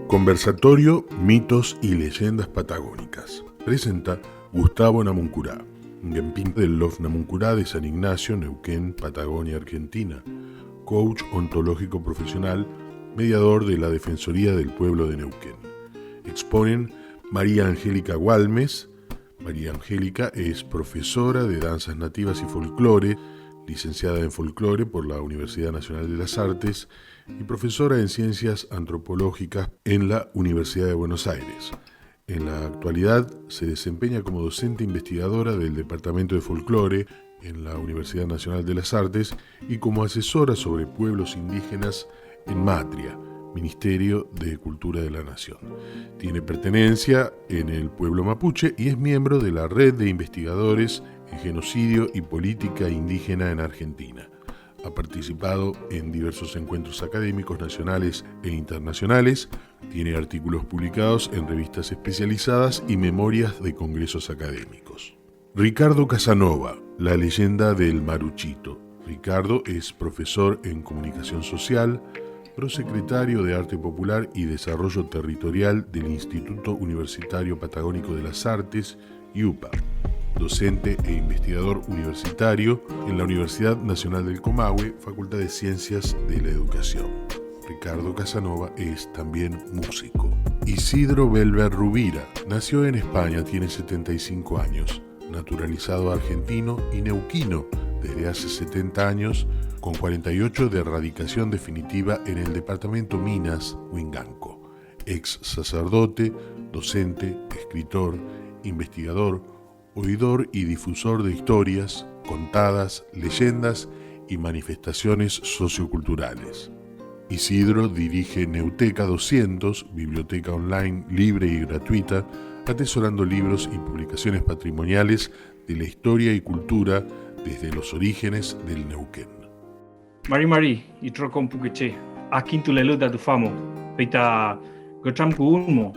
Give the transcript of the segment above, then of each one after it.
Conversatorio Mitos y Leyendas Patagónicas. Presenta Gustavo Namuncurá, Nguempín del Lof Namuncurá de San Ignacio, Neuquén, Patagonia, Argentina, coach ontológico profesional, mediador de la Defensoría del Pueblo de Neuquén. Exponen María Angélica Gualmes. María Angélica es profesora de danzas nativas y folclore, licenciada en folclore por la Universidad Nacional de las Artes y profesora en Ciencias Antropológicas en la Universidad de Buenos Aires. En la actualidad se desempeña como docente investigadora del Departamento de Folclore en la Universidad Nacional de las Artes y como asesora sobre pueblos indígenas en Matria, Ministerio de Cultura de la Nación. Tiene pertenencia en el pueblo mapuche y es miembro de la Red de Investigadores en Genocidio y Política Indígena en Argentina. Ha participado en diversos encuentros académicos nacionales e internacionales, tiene artículos publicados en revistas especializadas y memorias de congresos académicos. Ricardo Casanova, la leyenda del Maruchito. Ricardo es profesor en Comunicación Social, prosecretario de Arte Popular y Desarrollo Territorial del Instituto Universitario Patagónico de las Artes, IUPA. Docente e investigador universitario en la Universidad Nacional del Comahue, Facultad de Ciencias de la Educación. Ricardo Casanova es también músico. Isidro Belver Rubira nació en España, tiene 75 años, naturalizado argentino y neuquino desde hace 70 años, con 48 de radicación definitiva en el departamento Minas, Huinganco. Ex sacerdote, docente, escritor, investigador, oidor y difusor de historias, contadas, leyendas y manifestaciones socioculturales. Isidro dirige Neuteca 200, biblioteca online libre y gratuita, atesorando libros y publicaciones patrimoniales de la historia y cultura desde los orígenes del Neuquén. Mari, y trocon puqueche, akin tu leluda tu famo, peita gotram ku unmo,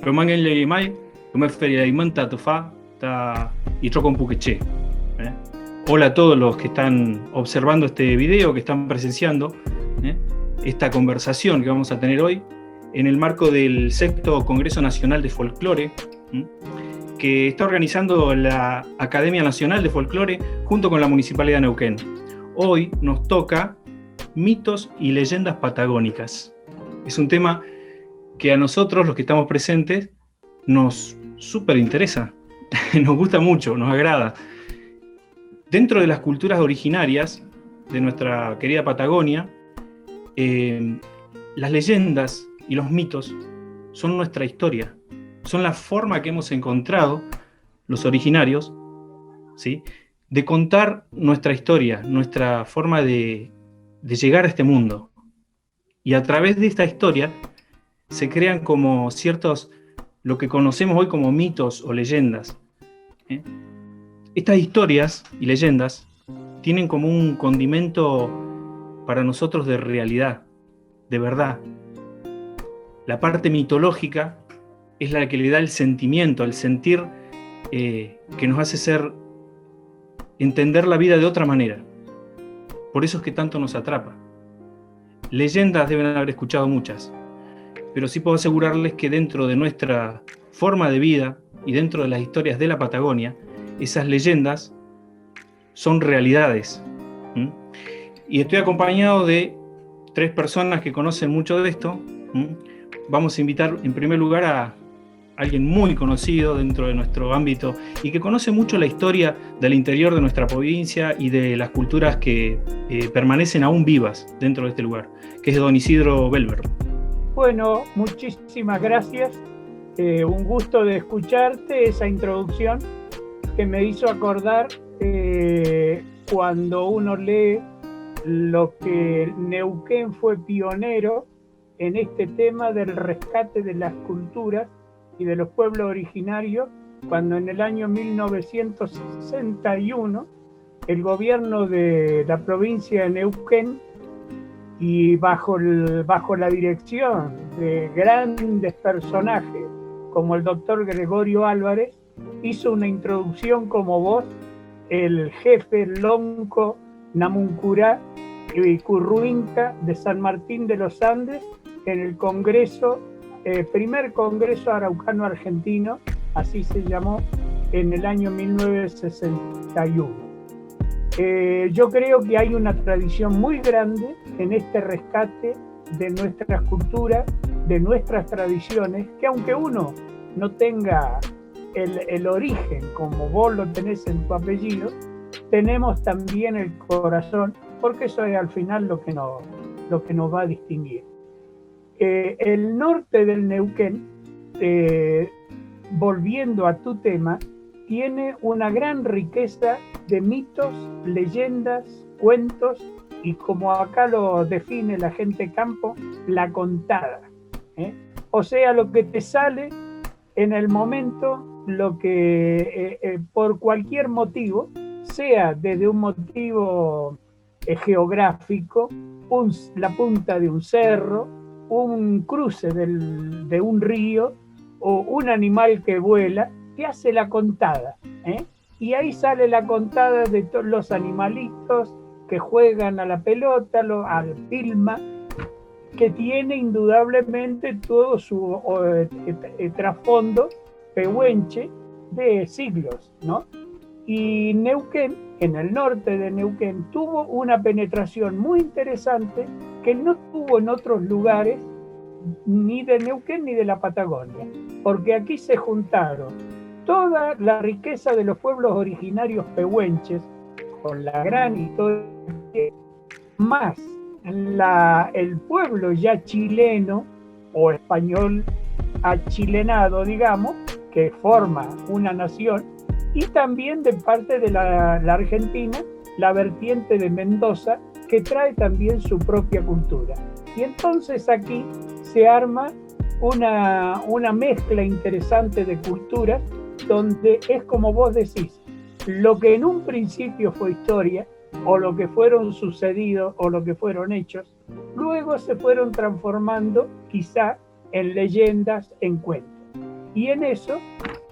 romangen le mai, me feria imanta tu fa, y trocon puqueche. Hola a todos los que están observando este video, que están presenciando esta conversación que vamos a tener hoy en el marco del 6º Congreso Nacional de Folclore, que está organizando la Academia Nacional de Folclore junto con la Municipalidad de Neuquén. Hoy nos toca mitos y leyendas patagónicas. Es un tema que a nosotros, los que estamos presentes, nos súper interesa, nos gusta mucho, nos agrada. Dentro de las culturas originarias de nuestra querida Patagonia, las leyendas y los mitos son nuestra historia, son la forma que hemos encontrado los originarios, ¿sí?, de contar nuestra historia, nuestra forma de llegar a este mundo. Y a través de esta historia se crean como ciertos, lo que conocemos hoy como mitos o leyendas. Estas historias y leyendas tienen como un condimento para nosotros de realidad, de verdad. La parte mitológica es la que le da el sentimiento, el sentir que nos hace entender la vida de otra manera. Por eso es que tanto nos atrapa. Leyendas deben haber escuchado muchas, pero sí puedo asegurarles que dentro de nuestra forma de vida y dentro de las historias de la Patagonia, esas leyendas son realidades. Y estoy acompañado de 3 personas que conocen mucho de esto. Vamos a invitar en primer lugar a alguien muy conocido dentro de nuestro ámbito y que conoce mucho la historia del interior de nuestra provincia y de las culturas que permanecen aún vivas dentro de este lugar, que es don Isidro Belver. Bueno, muchísimas gracias. Un gusto de escucharte, esa introducción que me hizo acordar cuando uno lee lo que Neuquén fue pionero en este tema del rescate de las culturas y de los pueblos originarios, cuando en el año 1961 el gobierno de la provincia de Neuquén, y bajo la dirección de grandes personajes como el doctor Gregorio Álvarez, hizo una introducción como voz el jefe lonco Namuncurá y Curruinca de San Martín de los Andes en el Congreso, primer Congreso Araucano Argentino, así se llamó, en el año 1961. Yo creo que hay una tradición muy grande en este rescate de nuestras culturas, de nuestras tradiciones, que aunque uno no tenga el origen como vos lo tenés en tu apellido, tenemos también el corazón, porque eso es al final lo que nos va a distinguir. El norte del Neuquén, volviendo a tu tema, tiene una gran riqueza de mitos, leyendas, cuentos y, como acá lo define la gente campo, la contada. O sea, lo que te sale en el momento, lo que por cualquier motivo, sea desde un motivo geográfico, la punta de un cerro, un cruce de un río o un animal que vuela, te hace la contada, y ahí sale la contada de todos los animalitos que juegan a la pelota, al pilma, que tiene indudablemente todo su trasfondo pehuenche de siglos, ¿no? Y Neuquén, en el norte de Neuquén, tuvo una penetración muy interesante que no tuvo en otros lugares, ni de Neuquén ni de la Patagonia, porque aquí se juntaron toda la riqueza de los pueblos originarios pehuenches, con la gran historia, más el pueblo ya chileno o español achilenado, digamos, que forma una nación, y también de parte de la Argentina, la vertiente de Mendoza, que trae también su propia cultura. Y entonces aquí se arma una mezcla interesante de culturas, donde es como vos decís, lo que en un principio fue historia, o lo que fueron sucedidos, o lo que fueron hechos, luego se fueron transformando quizá en leyendas, en cuentos. Y en eso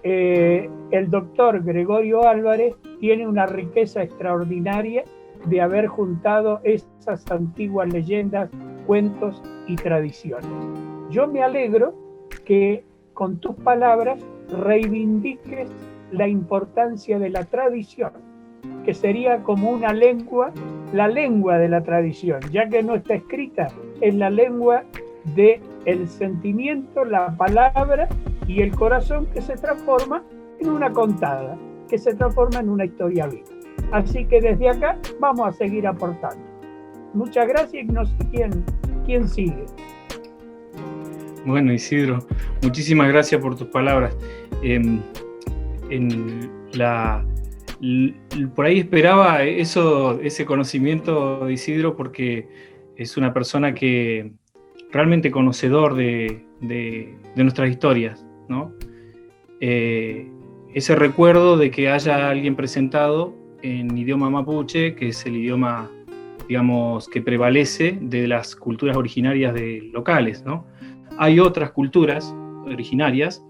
el doctor Gregorio Álvarez tiene una riqueza extraordinaria de haber juntado esas antiguas leyendas, cuentos y tradiciones. Yo me alegro que con tus palabras reivindiques la importancia de la tradición, que sería como una lengua, la lengua de la tradición, ya que no está escrita, es la lengua del sentimiento, la palabra y el corazón, que se transforma en una contada, que se transforma en una historia viva. Así que desde acá vamos a seguir aportando. Muchas gracias, y no sé quién sigue. Bueno, Isidro, muchísimas gracias por tus palabras. Por ahí esperaba ese conocimiento de Isidro, porque es una persona que realmente conocedor de nuestras historias, ¿no? Ese recuerdo de que haya alguien presentado en idioma mapuche, que es el idioma, digamos, que prevalece de las culturas originarias locales, ¿no? Hay otras culturas originarias.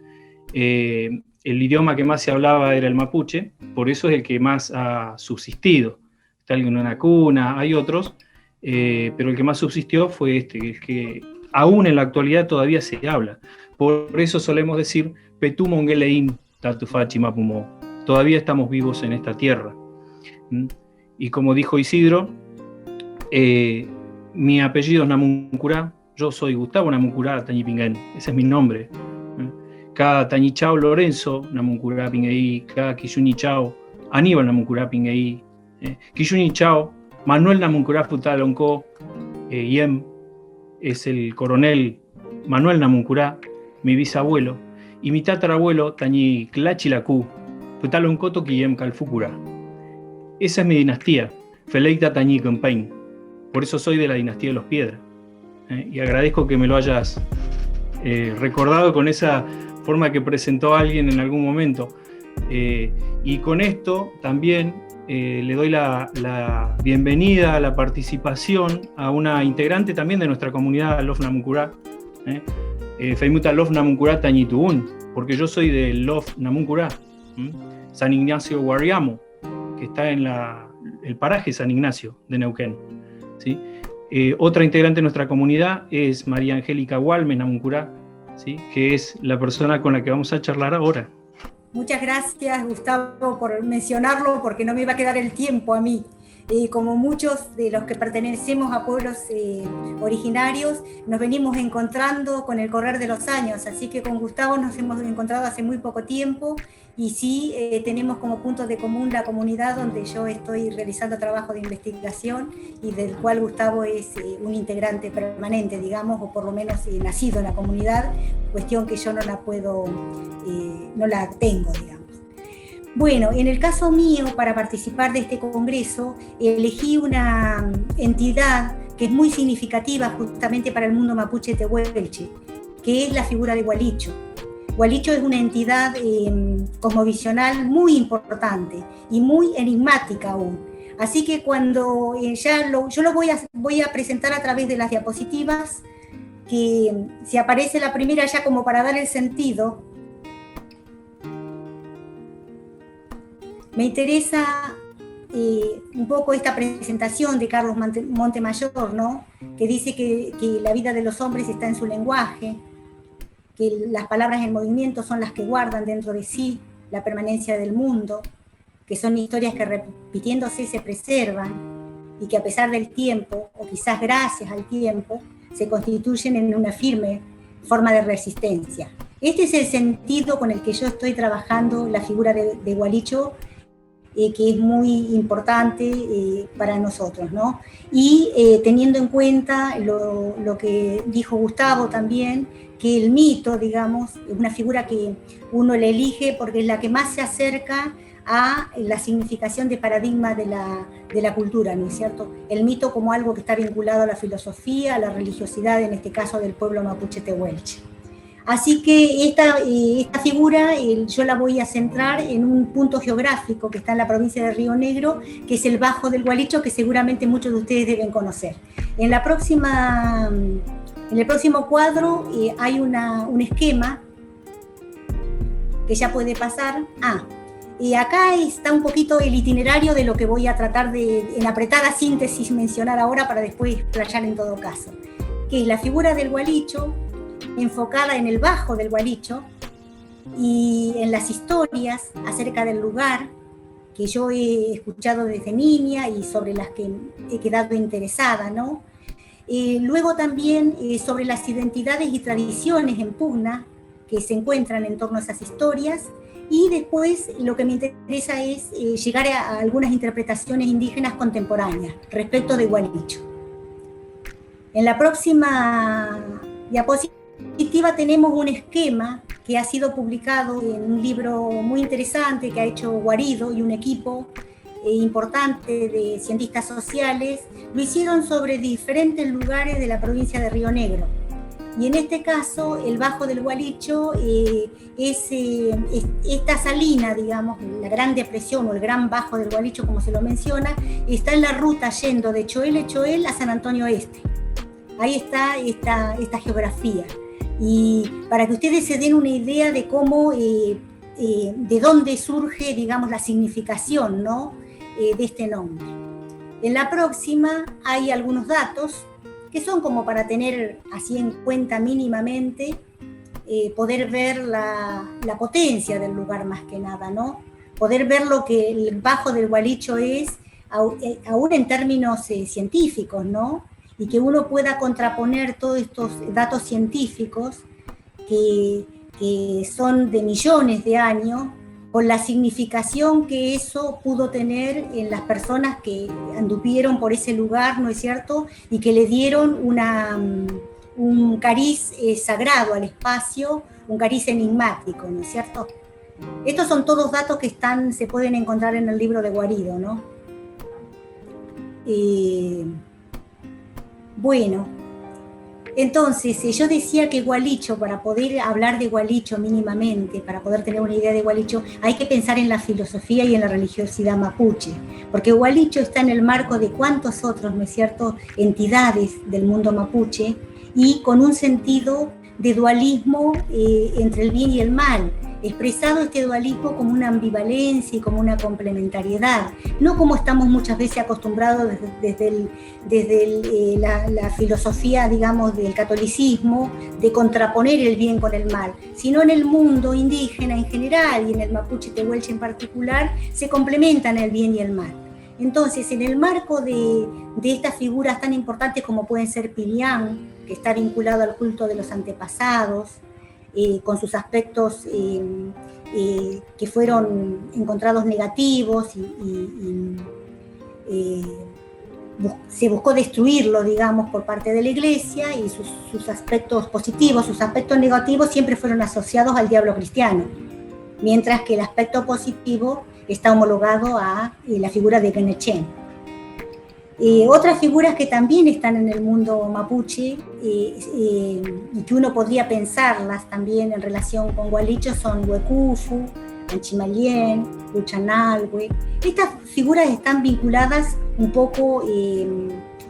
El idioma que más se hablaba era el mapuche, por eso es el que más ha subsistido. Está el Nunacuna, hay otros, pero el que más subsistió fue el que aún en la actualidad todavía se habla. Por eso solemos decir Petumongelein Tatufachi Mapumo. Todavía estamos vivos en esta tierra. Y como dijo Isidro, mi apellido es Namuncurá, yo soy Gustavo Namuncurá Tañipingén, ese es mi nombre. Cada Tañichao Lorenzo Namuncurá Pingueí, cada Quillunichao Aníbal Namuncurá Pingueí, Quillunichao Manuel Namuncurá Futalonco, Yem es el coronel Manuel Namuncurá, mi bisabuelo, y mi tatarabuelo Tañi Clachilacú, Futalonco Toquillem Calfucurá. Esa es mi dinastía, Feleita Tañi Campaign. Por eso soy de la dinastía de los Piedras. Y agradezco que me lo hayas recordado con esa forma que presentó alguien en algún momento. Y con esto también le doy la bienvenida a la participación a una integrante también de nuestra comunidad Lof Namuncurá, Feimuta Lof Namuncurá Tañituún, porque yo soy de Lof Namuncurá, San Ignacio Guariamo, que está en la el paraje San Ignacio de Neuquén, ¿sí? Otra integrante de nuestra comunidad es María Angélica Gualme Namuncurá, ¿sí? Que es la persona con la que vamos a charlar ahora. Muchas gracias, Gustavo, por mencionarlo, porque no me iba a quedar el tiempo a mí. Como muchos de los que pertenecemos a pueblos originarios, nos venimos encontrando con el correr de los años, así que con Gustavo nos hemos encontrado hace muy poco tiempo, y sí tenemos como punto de común la comunidad donde yo estoy realizando trabajo de investigación y del cual Gustavo es un integrante permanente, digamos, o por lo menos nacido en la comunidad, cuestión que yo no la tengo, digamos. Bueno, en el caso mío, para participar de este congreso, elegí una entidad que es muy significativa justamente para el mundo mapuche tehuelche, que es la figura de Gualicho. Gualicho es una entidad cosmovisional muy importante y muy enigmática aún. Así que cuando yo lo voy a presentar a través de las diapositivas, que si aparece la primera ya como para dar el sentido. Me interesa un poco esta presentación de Carlos Montemayor, ¿no? Que dice que la vida de los hombres está en su lenguaje, que las palabras en movimiento son las que guardan dentro de sí la permanencia del mundo, que son historias que repitiéndose se preservan y que a pesar del tiempo, o quizás gracias al tiempo, se constituyen en una firme forma de resistencia. Este es el sentido con el que yo estoy trabajando la figura de Gualicho, que es muy importante para nosotros, ¿no? Y teniendo en cuenta lo que dijo Gustavo también, que el mito, digamos, es una figura que uno le elige porque es la que más se acerca a la significación de paradigma de la cultura, ¿no es cierto? El mito como algo que está vinculado a la filosofía, a la religiosidad, en este caso del pueblo mapuche tehuelche. Así que esta figura yo la voy a centrar en un punto geográfico que está en la provincia de Río Negro, que es el Bajo del Gualicho, que seguramente muchos de ustedes deben conocer. En el próximo cuadro hay un esquema que ya puede pasar. Y acá está un poquito el itinerario de lo que voy a tratar de, en apretada síntesis, mencionar ahora para después explayar en todo caso, que es la figura del Gualicho, enfocada en el Bajo del Gualicho y en las historias acerca del lugar que yo he escuchado desde niña y sobre las que he quedado interesada, ¿no? Luego también sobre las identidades y tradiciones en pugna que se encuentran en torno a esas historias, y después lo que me interesa es llegar a algunas interpretaciones indígenas contemporáneas respecto de Gualicho. En la próxima diapositiva tenemos un esquema que ha sido publicado en un libro muy interesante que ha hecho Guarido y un equipo importante de cientistas sociales. Lo hicieron sobre diferentes lugares de la provincia de Río Negro. Y en este caso, el Bajo del Gualicho es esta salina, digamos, la Gran Depresión o el Gran Bajo del Gualicho, como se lo menciona, está en la ruta yendo de Choel a San Antonio Este. Ahí está esta geografía. Y para que ustedes se den una idea de cómo, de dónde surge, digamos, la significación, ¿no? De este nombre. En la próxima hay algunos datos que son como para tener así en cuenta mínimamente, poder ver la potencia del lugar más que nada, ¿no? Poder ver lo que el Bajo del Gualicho es, aún en términos científicos, ¿no? Y que uno pueda contraponer todos estos datos científicos que son de millones de años, con la significación que eso pudo tener en las personas que anduvieron por ese lugar, ¿no es cierto? Y que le dieron un cariz sagrado al espacio, un cariz enigmático, ¿no es cierto? Estos son todos datos que se pueden encontrar en el libro de Guarido, ¿no? Bueno, entonces yo decía que Gualicho, para poder hablar de Gualicho mínimamente, para poder tener una idea de Gualicho, hay que pensar en la filosofía y en la religiosidad mapuche, porque Gualicho está en el marco de cuantos otros, ¿no es cierto?, entidades del mundo mapuche, y con un sentido de dualismo entre el bien y el mal, expresado este dualismo como una ambivalencia y como una complementariedad, no como estamos muchas veces acostumbrados desde la filosofía, digamos, del catolicismo, de contraponer el bien con el mal, sino en el mundo indígena en general y en el mapuche tehuelche en particular, se complementan el bien y el mal. Entonces, en el marco de estas figuras tan importantes como pueden ser Pilián, que está vinculado al culto de los antepasados, con sus aspectos que fueron encontrados negativos se buscó destruirlo, digamos, por parte de la Iglesia, y sus aspectos positivos, sus aspectos negativos siempre fueron asociados al diablo cristiano, mientras que el aspecto positivo está homologado a la figura de Guenechén. Otras figuras que también están en el mundo mapuche y que uno podría pensarlas también en relación con Gualicho son Huecufu, Anchimalien, Luchanalhue. Estas figuras están vinculadas un poco,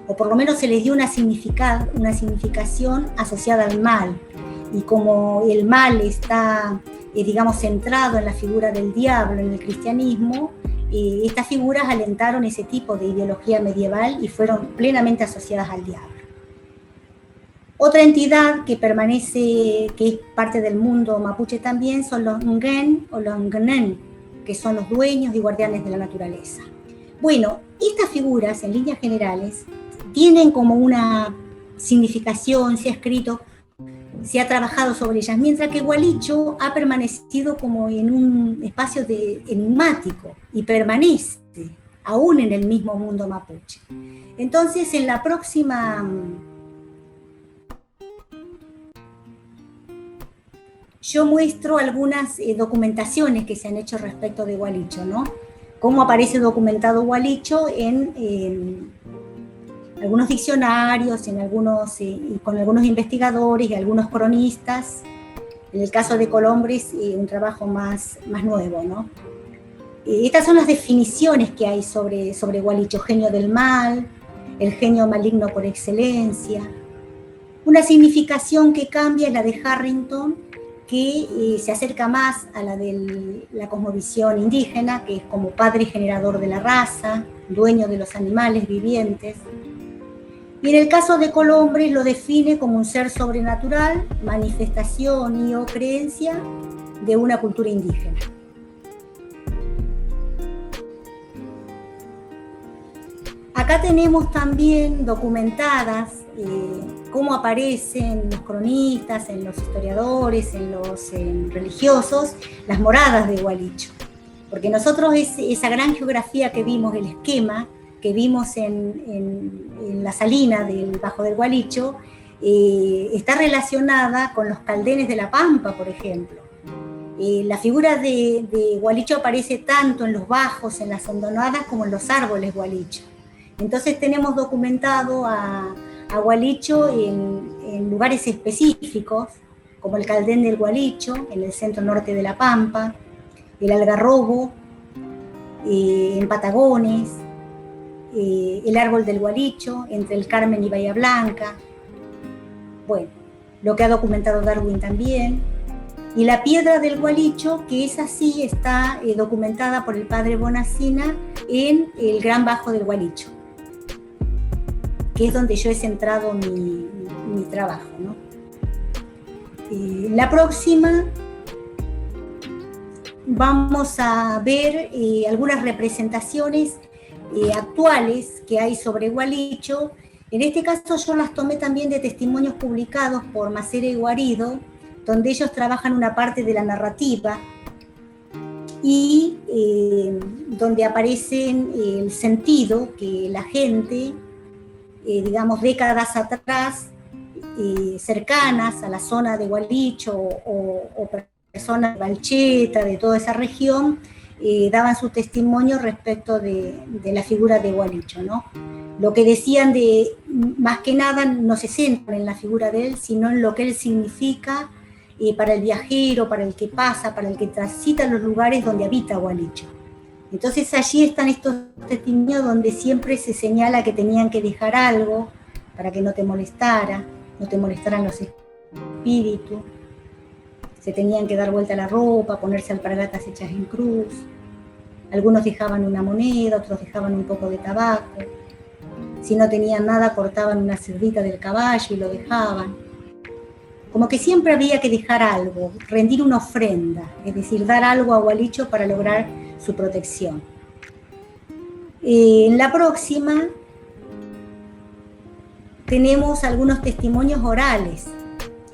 o por lo menos se les dio una significación asociada al mal. Y como el mal está, digamos, centrado en la figura del diablo en el cristianismo, estas figuras alentaron ese tipo de ideología medieval y fueron plenamente asociadas al diablo. Otra entidad que permanece, que es parte del mundo mapuche también, son los Ngen o los Ngnen, que son los dueños y guardianes de la naturaleza. Bueno, estas figuras, en líneas generales, tienen como una significación, se ha escrito, se ha trabajado sobre ellas, mientras que Gualicho ha permanecido como en un espacio enigmático y permanece aún en el mismo mundo mapuche. Entonces, en la próxima yo muestro algunas documentaciones que se han hecho respecto de Gualicho, ¿no? Cómo aparece documentado Gualicho en algunos diccionarios, con algunos investigadores y algunos cronistas. En el caso de Colombres, un trabajo más nuevo, ¿no? Estas son las definiciones que hay sobre Gualicho: genio del mal, el genio maligno por excelencia. Una significación que cambia es la de Harrington, que se acerca más a la de la cosmovisión indígena, que es como padre generador de la raza, dueño de los animales vivientes. Y en el caso de Colombres lo define como un ser sobrenatural, manifestación y o creencia de una cultura indígena. Acá tenemos también documentadas cómo aparecen los cronistas, en los historiadores, en los religiosos, las moradas de Gualicho. Porque nosotros esa gran geografía que vimos, el esquema que vimos en la salina del Bajo del Gualicho, está relacionada con los caldenes de la Pampa, por ejemplo. La figura de Gualicho aparece tanto en los bajos, en las hondonadas, como en los árboles Gualicho. Entonces tenemos documentado a Gualicho en lugares específicos, como el Caldén del Gualicho, en el centro norte de la Pampa, el Algarrobo, en Patagones, el Árbol del Gualicho, entre el Carmen y Bahía Blanca. Bueno, lo que ha documentado Darwin también. Y la Piedra del Gualicho, que esa sí está documentada por el padre Bonacina en el Gran Bajo del Gualicho, que es donde yo he centrado mi trabajo, ¿no? La próxima vamos a ver algunas representaciones actuales que hay sobre Gualicho. En este caso yo las tomé también de testimonios publicados por Macera y Guarido, donde ellos trabajan una parte de la narrativa y donde aparecen el sentido que la gente, digamos, décadas atrás, cercanas a la zona de Gualicho o personas de Valcheta, de toda esa región, daban su testimonio respecto de la figura de Gualicho, ¿no? Lo que decían más que nada, no se centran en la figura de él, sino en lo que él significa para el viajero, para el que pasa, para el que transita los lugares donde habita Gualicho. Entonces allí están estos testimonios donde siempre se señala que tenían que dejar algo para que no te molestaran los espíritu. Se tenían que dar vuelta la ropa, ponerse alpargatas hechas en cruz. Algunos dejaban una moneda, otros dejaban un poco de tabaco. Si no tenían nada, cortaban una cerdita del caballo y lo dejaban. Como que siempre había que dejar algo, rendir una ofrenda, es decir, dar algo a Gualicho para lograr su protección. En la próxima tenemos algunos testimonios orales,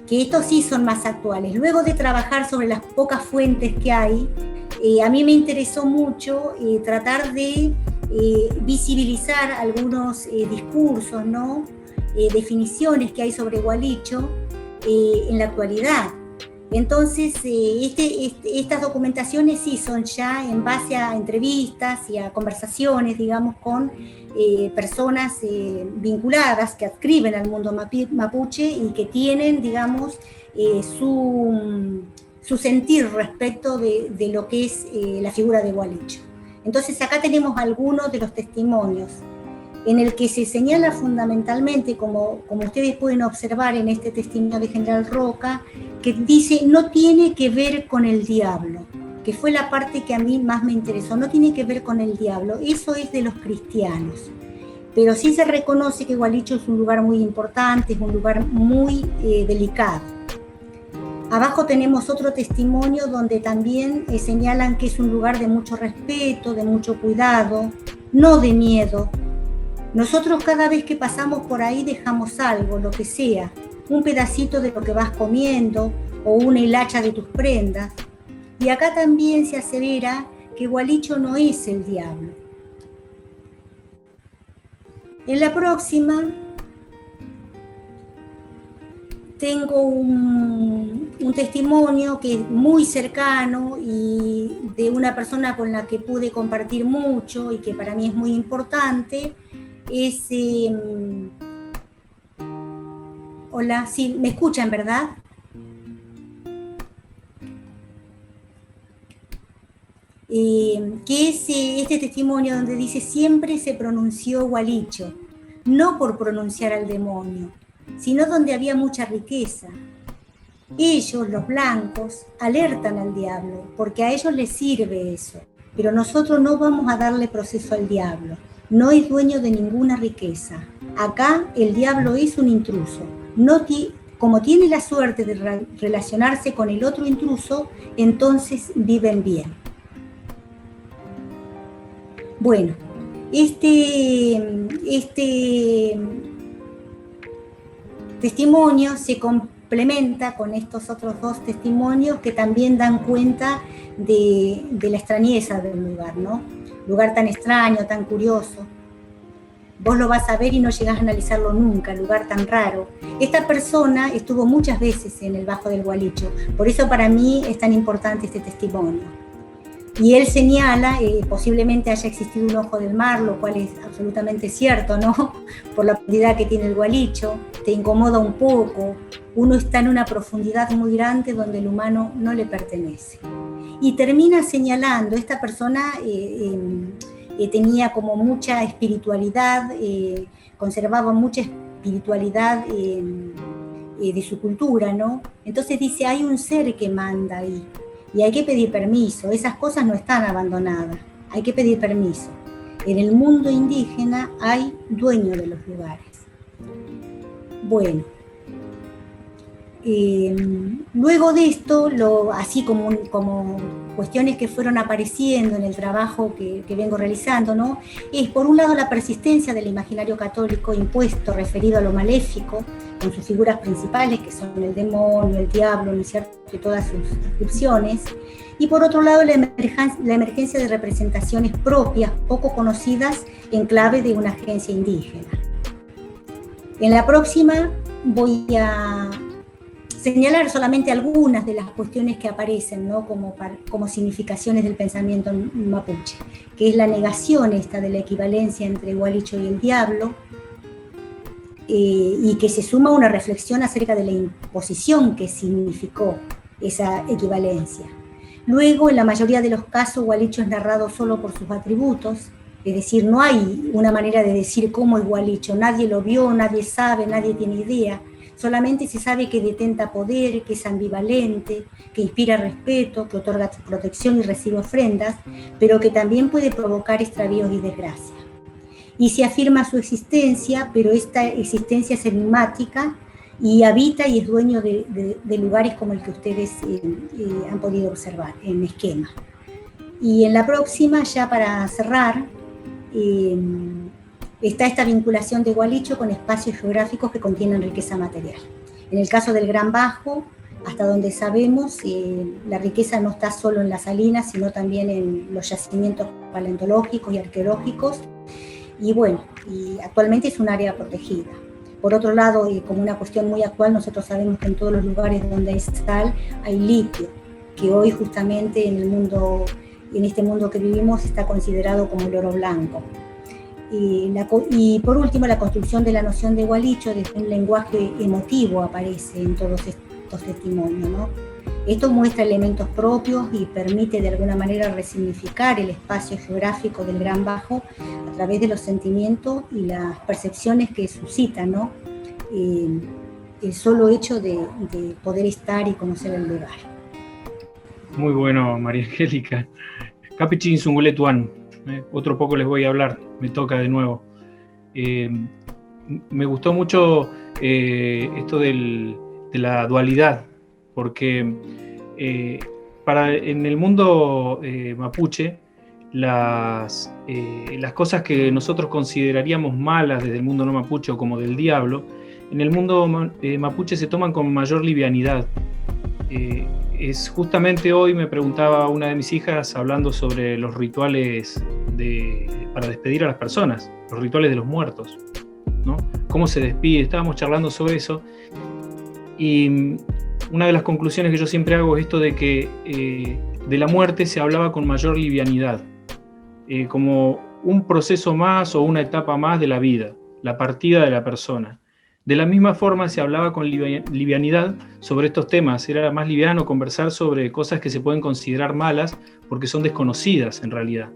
que estos sí son más actuales. Luego de trabajar sobre las pocas fuentes que hay, a mí me interesó mucho tratar de visibilizar algunos discursos, ¿no? Definiciones que hay sobre Gualicho en la actualidad. Entonces, estas documentaciones sí son ya en base a entrevistas y a conversaciones, digamos, con personas vinculadas que adscriben al mundo mapuche y que tienen, digamos, su sentir respecto de lo que es la figura de Gualicho. Entonces, acá tenemos algunos de los testimonios en el que se señala fundamentalmente, como ustedes pueden observar en este testimonio de General Roca, que dice, no tiene que ver con el diablo, que fue la parte que a mí más me interesó, no tiene que ver con el diablo, eso es de los cristianos. Pero sí se reconoce que Gualicho es un lugar muy importante, es un lugar muy delicado. Abajo tenemos otro testimonio donde también señalan que es un lugar de mucho respeto, de mucho cuidado, no de miedo. Nosotros cada vez que pasamos por ahí dejamos algo, lo que sea, un pedacito de lo que vas comiendo o una hilacha de tus prendas. Y acá también se asevera que Gualicho no es el diablo. En la próxima tengo un testimonio que es muy cercano y de una persona con la que pude compartir mucho y que para mí es muy importante. Es, hola, sí, me escuchan, ¿verdad? Que es este testimonio donde dice, siempre se pronunció Gualicho, no por pronunciar al demonio, sino donde había mucha riqueza. Ellos, los blancos, alertan al diablo, porque a ellos les sirve eso, pero nosotros no vamos a darle proceso al diablo. No es dueño de ninguna riqueza. Acá el diablo es un intruso. Como tiene la suerte de relacionarse con el otro intruso, entonces viven bien. Bueno, este testimonio se complementa con estos otros dos testimonios que también dan cuenta de la extrañeza del lugar, ¿no? Lugar tan extraño, tan curioso. Vos lo vas a ver y no llegás a analizarlo nunca, lugar tan raro. Esta persona estuvo muchas veces en el Bajo del Gualicho, por eso para mí es tan importante este testimonio. Y él señala, posiblemente haya existido un ojo del mar, lo cual es absolutamente cierto, ¿no? Por la profundidad que tiene el Gualicho, te incomoda un poco, uno está en una profundidad muy grande donde el humano no le pertenece. Y termina señalando, esta persona tenía como mucha espiritualidad, conservaba mucha espiritualidad de su cultura, ¿no? Entonces dice, hay un ser que manda ahí y hay que pedir permiso, esas cosas no están abandonadas, hay que pedir permiso. En el mundo indígena hay dueño de los lugares. Bueno. Luego de esto, así como cuestiones que fueron apareciendo en el trabajo que vengo realizando, ¿no? Es por un lado la persistencia del imaginario católico impuesto referido a lo maléfico, con sus figuras principales que son el demonio, el diablo, ¿no es cierto?, y todas sus descripciones, y por otro lado la emergencia de representaciones propias, poco conocidas en clave de una agencia indígena. En la próxima voy a señalar solamente algunas de las cuestiones que aparecen, ¿no?, como significaciones del pensamiento mapuche, que es la negación esta de la equivalencia entre Gualicho y el diablo, y que se suma una reflexión acerca de la imposición que significó esa equivalencia. Luego, en la mayoría de los casos, Gualicho es narrado solo por sus atributos, es decir, no hay una manera de decir cómo es Gualicho, nadie lo vio, nadie sabe, nadie tiene idea, Solamente se sabe que detenta poder, que es ambivalente, que inspira respeto, que otorga protección y recibe ofrendas, pero que también puede provocar extravíos y desgracia. Y se afirma su existencia, pero esta existencia es enigmática y habita y es dueño de lugares como el que ustedes han podido observar en esquema. Y en la próxima, ya para cerrar, está esta vinculación de Gualicho con espacios geográficos que contienen riqueza material. En el caso del Gran Bajo, hasta donde sabemos, la riqueza no está solo en las salinas, sino también en los yacimientos paleontológicos y arqueológicos, y bueno, y actualmente es un área protegida. Por otro lado, como una cuestión muy actual, nosotros sabemos que en todos los lugares donde hay sal hay litio, que hoy justamente en este mundo que vivimos está considerado como el oro blanco. Y por último, la construcción de la noción de Gualicho desde un lenguaje emotivo aparece en todos estos testimonios, ¿no? Esto muestra elementos propios y permite de alguna manera resignificar el espacio geográfico del Gran Bajo a través de los sentimientos y las percepciones que suscitan, ¿no? El solo hecho de poder estar y conocer el lugar. Muy bueno, María Angélica. Capichin Zunguletuan, otro poco les voy a hablar, me toca de nuevo. Me gustó mucho esto de la dualidad, porque en el mundo mapuche, las cosas que nosotros consideraríamos malas desde el mundo no mapuche o como del diablo, en el mundo mapuche se toman con mayor livianidad. Es justamente hoy me preguntaba una de mis hijas hablando sobre los rituales para despedir a las personas, los rituales de los muertos, ¿no? Cómo se despide, estábamos charlando sobre eso, y una de las conclusiones que yo siempre hago es esto de que de la muerte se hablaba con mayor livianidad, como un proceso más o una etapa más de la vida, la partida de la persona. De la misma forma se hablaba con livianidad sobre estos temas, era más liviano conversar sobre cosas que se pueden considerar malas porque son desconocidas en realidad.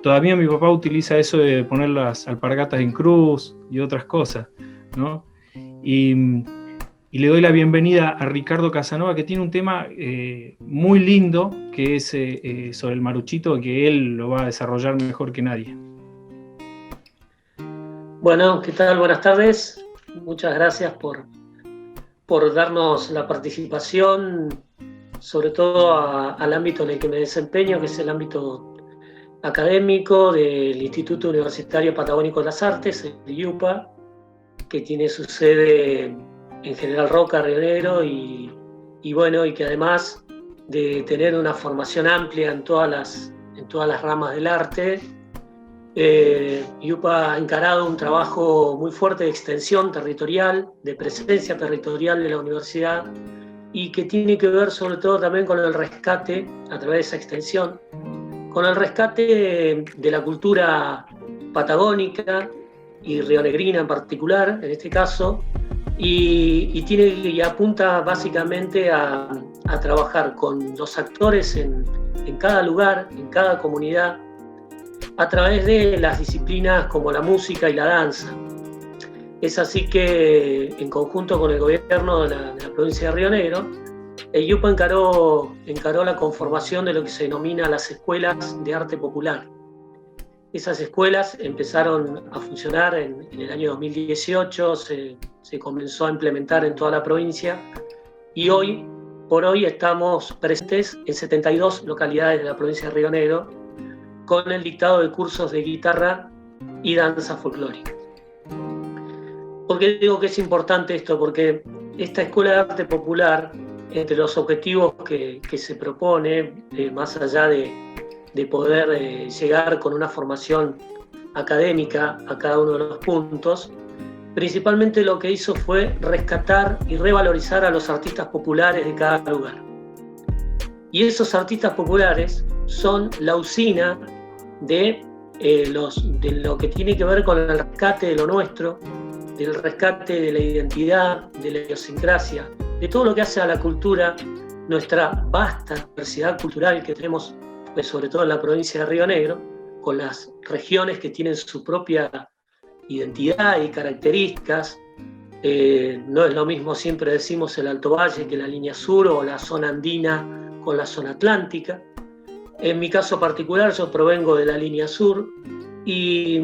Todavía mi papá utiliza eso de poner las alpargatas en cruz y otras cosas, ¿no? Y le doy la bienvenida a Ricardo Casanova, que tiene un tema muy lindo, que es sobre el maruchito, que él lo va a desarrollar mejor que nadie. Bueno, ¿qué tal? Buenas tardes. Muchas gracias por darnos la participación, sobre todo al ámbito en el que me desempeño, que es el ámbito académico del Instituto Universitario Patagónico de las Artes, el IUPA, que tiene su sede en General Roca, Río Negro, y que además de tener una formación amplia en todas las ramas del arte, IUPA ha encarado un trabajo muy fuerte de extensión territorial, de presencia territorial de la universidad, y que tiene que ver sobre todo también con el rescate, a través de esa extensión, con el rescate de la cultura patagónica y rionegrina en particular, en este caso, y apunta básicamente a trabajar con los actores en cada lugar, en cada comunidad, a través de las disciplinas como la música y la danza. Es así que, en conjunto con el gobierno de la provincia de Río Negro, el IUPA encaró la conformación de lo que se denomina las escuelas de arte popular. Esas escuelas empezaron a funcionar en el año 2018, se comenzó a implementar en toda la provincia, y hoy por hoy estamos presentes en 72 localidades de la provincia de Río Negro, con el dictado de cursos de guitarra y danza folclórica. ¿Por qué digo que es importante esto? Porque esta escuela de arte popular, entre los objetivos que se propone, más allá de poder llegar con una formación académica a cada uno de los puntos, principalmente lo que hizo fue rescatar y revalorizar a los artistas populares de cada lugar. Y esos artistas populares son la usina de lo que tiene que ver con el rescate de lo nuestro, del rescate de la identidad, de la idiosincrasia, de todo lo que hace a la cultura, nuestra vasta diversidad cultural que tenemos, pues, sobre todo en la provincia de Río Negro, con las regiones que tienen su propia identidad y características, No es lo mismo, siempre decimos, el Alto Valle que la línea sur, o la zona andina con la zona atlántica. En mi caso particular, yo provengo de la línea sur, y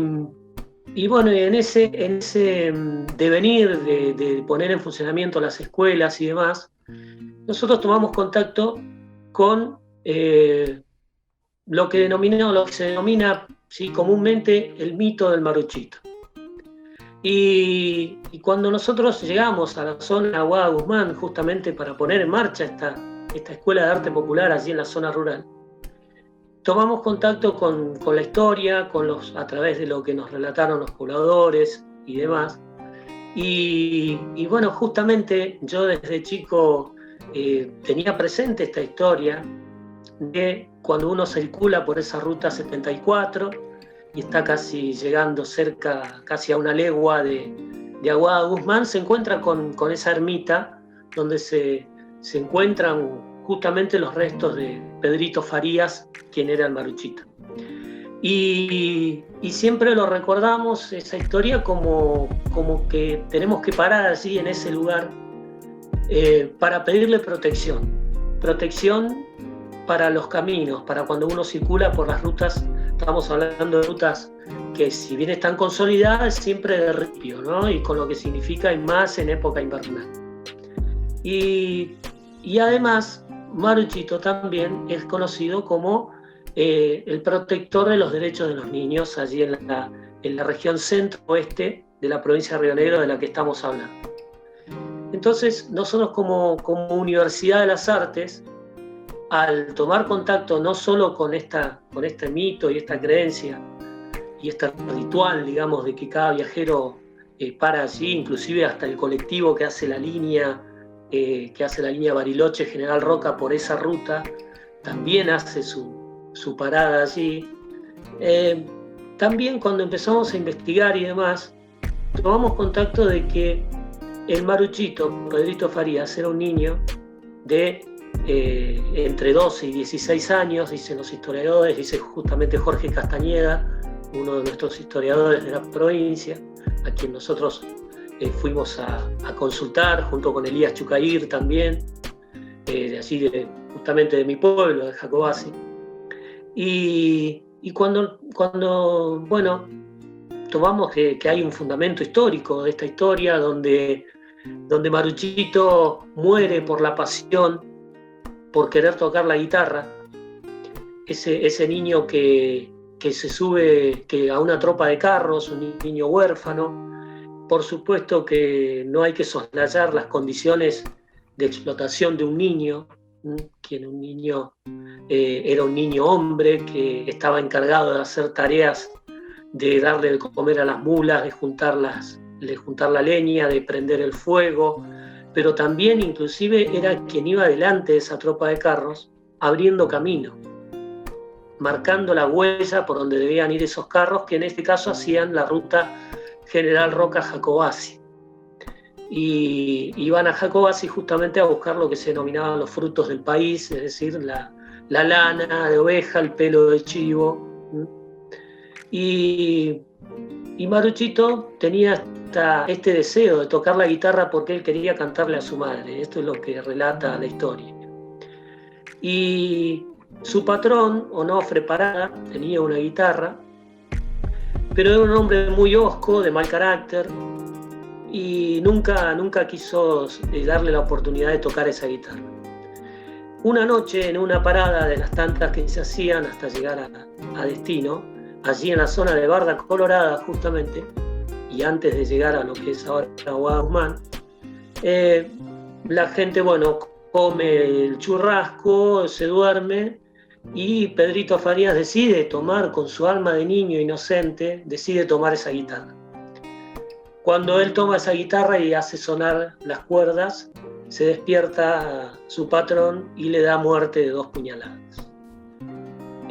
bueno, en ese devenir de poner en funcionamiento las escuelas y demás, nosotros tomamos contacto con lo que se denomina, ¿sí?, comúnmente el mito del Maruchito. Y cuando nosotros llegamos a la zona de Aguada Guzmán, justamente para poner en marcha esta escuela de arte popular allí en la zona rural, tomamos contacto con la historia, a través de lo que nos relataron los pobladores y demás. Y bueno, justamente yo desde chico tenía presente esta historia de cuando uno circula por esa ruta 74 y está casi llegando casi a una legua de Aguada Guzmán, se encuentra con esa ermita donde se encuentran justamente los restos de Pedrito Farías, quien era el Maruchito. Y siempre lo recordamos, esa historia, como que tenemos que parar allí en ese lugar para pedirle protección para los caminos, para cuando uno circula por las rutas. Estamos hablando de rutas que, si bien están consolidadas, siempre de ripio, ¿no? Y con lo que significa, y más en época invernal. Y además, Maruchito también es conocido como el protector de los derechos de los niños allí en la región centro-oeste de la provincia de Río Negro, de la que estamos hablando. Entonces, nosotros como Universidad de las Artes, al tomar contacto no solo con este mito y esta creencia y este ritual, digamos, de que cada viajero para allí, inclusive hasta el colectivo que hace la línea Bariloche General Roca por esa ruta, también hace su parada allí. También cuando empezamos a investigar y demás, tomamos contacto de que el Maruchito, Pedrito Farías, era un niño de entre 12 y 16 años, dicen los historiadores, dice justamente Jorge Castañeda, uno de nuestros historiadores de la provincia, a quien nosotros fuimos a consultar, junto con Elías Chucair también, justamente de mi pueblo, de Jacobasi. Y cuando bueno, tomamos que hay un fundamento histórico de esta historia, donde Maruchito muere por la pasión, por querer tocar la guitarra, ese niño que se sube a una tropa de carros, un niño huérfano. Por supuesto que no hay que soslayar las condiciones de explotación de un niño, quien un niño era un niño hombre que estaba encargado de hacer tareas de darle de comer a las mulas, de juntar la leña, de prender el fuego, pero también inclusive era quien iba delante de esa tropa de carros, abriendo camino, marcando la huella por donde debían ir esos carros, que en este caso hacían la ruta General Roca Jacobasi. Y iban a Jacobasi justamente a buscar lo que se denominaban los frutos del país, es decir, la lana de oveja, el pelo de chivo. Y Maruchito tenía este deseo de tocar la guitarra porque él quería cantarle a su madre. Esto es lo que relata la historia. Y su patrón, Onofre Parada, tenía una guitarra, pero era un hombre muy hosco, de mal carácter, y nunca quiso darle la oportunidad de tocar esa guitarra. Una noche, en una parada de las tantas que se hacían hasta llegar a destino, allí en la zona de Barda Colorada justamente, y antes de llegar a lo que es ahora Aguada Guzmán, la gente, bueno, come el churrasco, se duerme, y Pedrito Farías decide tomar, con su alma de niño inocente, decide tomar esa guitarra. Cuando él toma esa guitarra y hace sonar las cuerdas, se despierta su patrón y le da muerte de 2 puñaladas.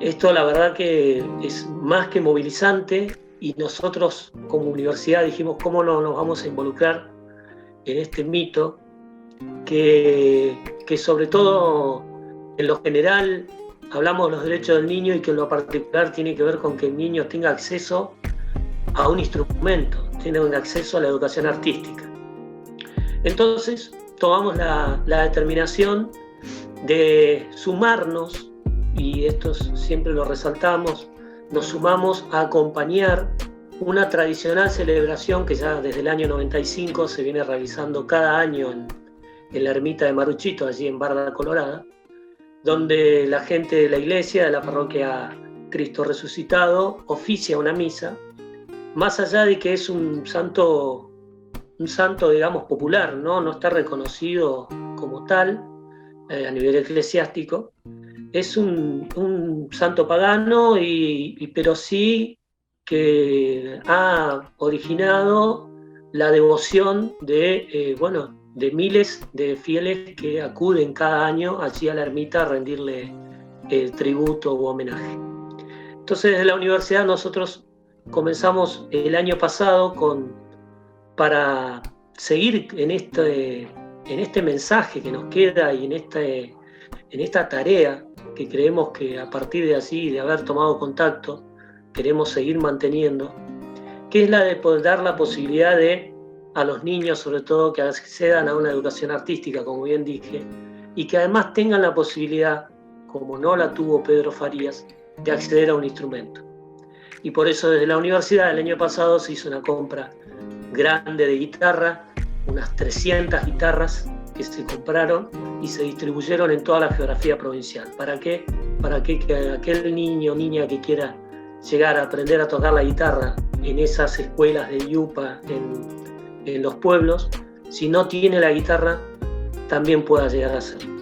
Esto, la verdad, que es más que movilizante, y nosotros como universidad dijimos, ¿cómo no nos vamos a involucrar en este mito que sobre todo en lo general hablamos de los derechos del niño, y que en lo particular tiene que ver con que el niño tenga acceso a un instrumento, tenga un acceso a la educación artística? Entonces tomamos la determinación de sumarnos, y esto siempre lo resaltamos, nos sumamos a acompañar una tradicional celebración que ya desde el año 95 se viene realizando cada año en la ermita de Maruchito, allí en Barra Colorada, donde la gente de la iglesia, de la parroquia Cristo Resucitado, oficia una misa, más allá de que es un santo, digamos, popular, no está reconocido como tal a nivel eclesiástico. Es un santo pagano, pero sí que ha originado la devoción de miles de fieles que acuden cada año allí a la ermita a rendirle tributo u homenaje. Entonces, desde la universidad nosotros comenzamos el año pasado para seguir en este mensaje que nos queda y en esta tarea que creemos que a partir de así, de haber tomado contacto, queremos seguir manteniendo, que es la de poder dar la posibilidad a los niños, sobre todo, que accedan a una educación artística, como bien dije, y que además tengan la posibilidad, como no la tuvo Pedro Farías, de acceder a un instrumento. Y por eso desde la universidad el año pasado se hizo una compra grande de guitarra, unas 300 guitarras que se compraron y se distribuyeron en toda la geografía provincial. ¿Para qué? Para que aquel niño o niña que quiera llegar a aprender a tocar la guitarra en esas escuelas de IUPA en los pueblos, si no tiene la guitarra, también pueda llegar a hacerlo.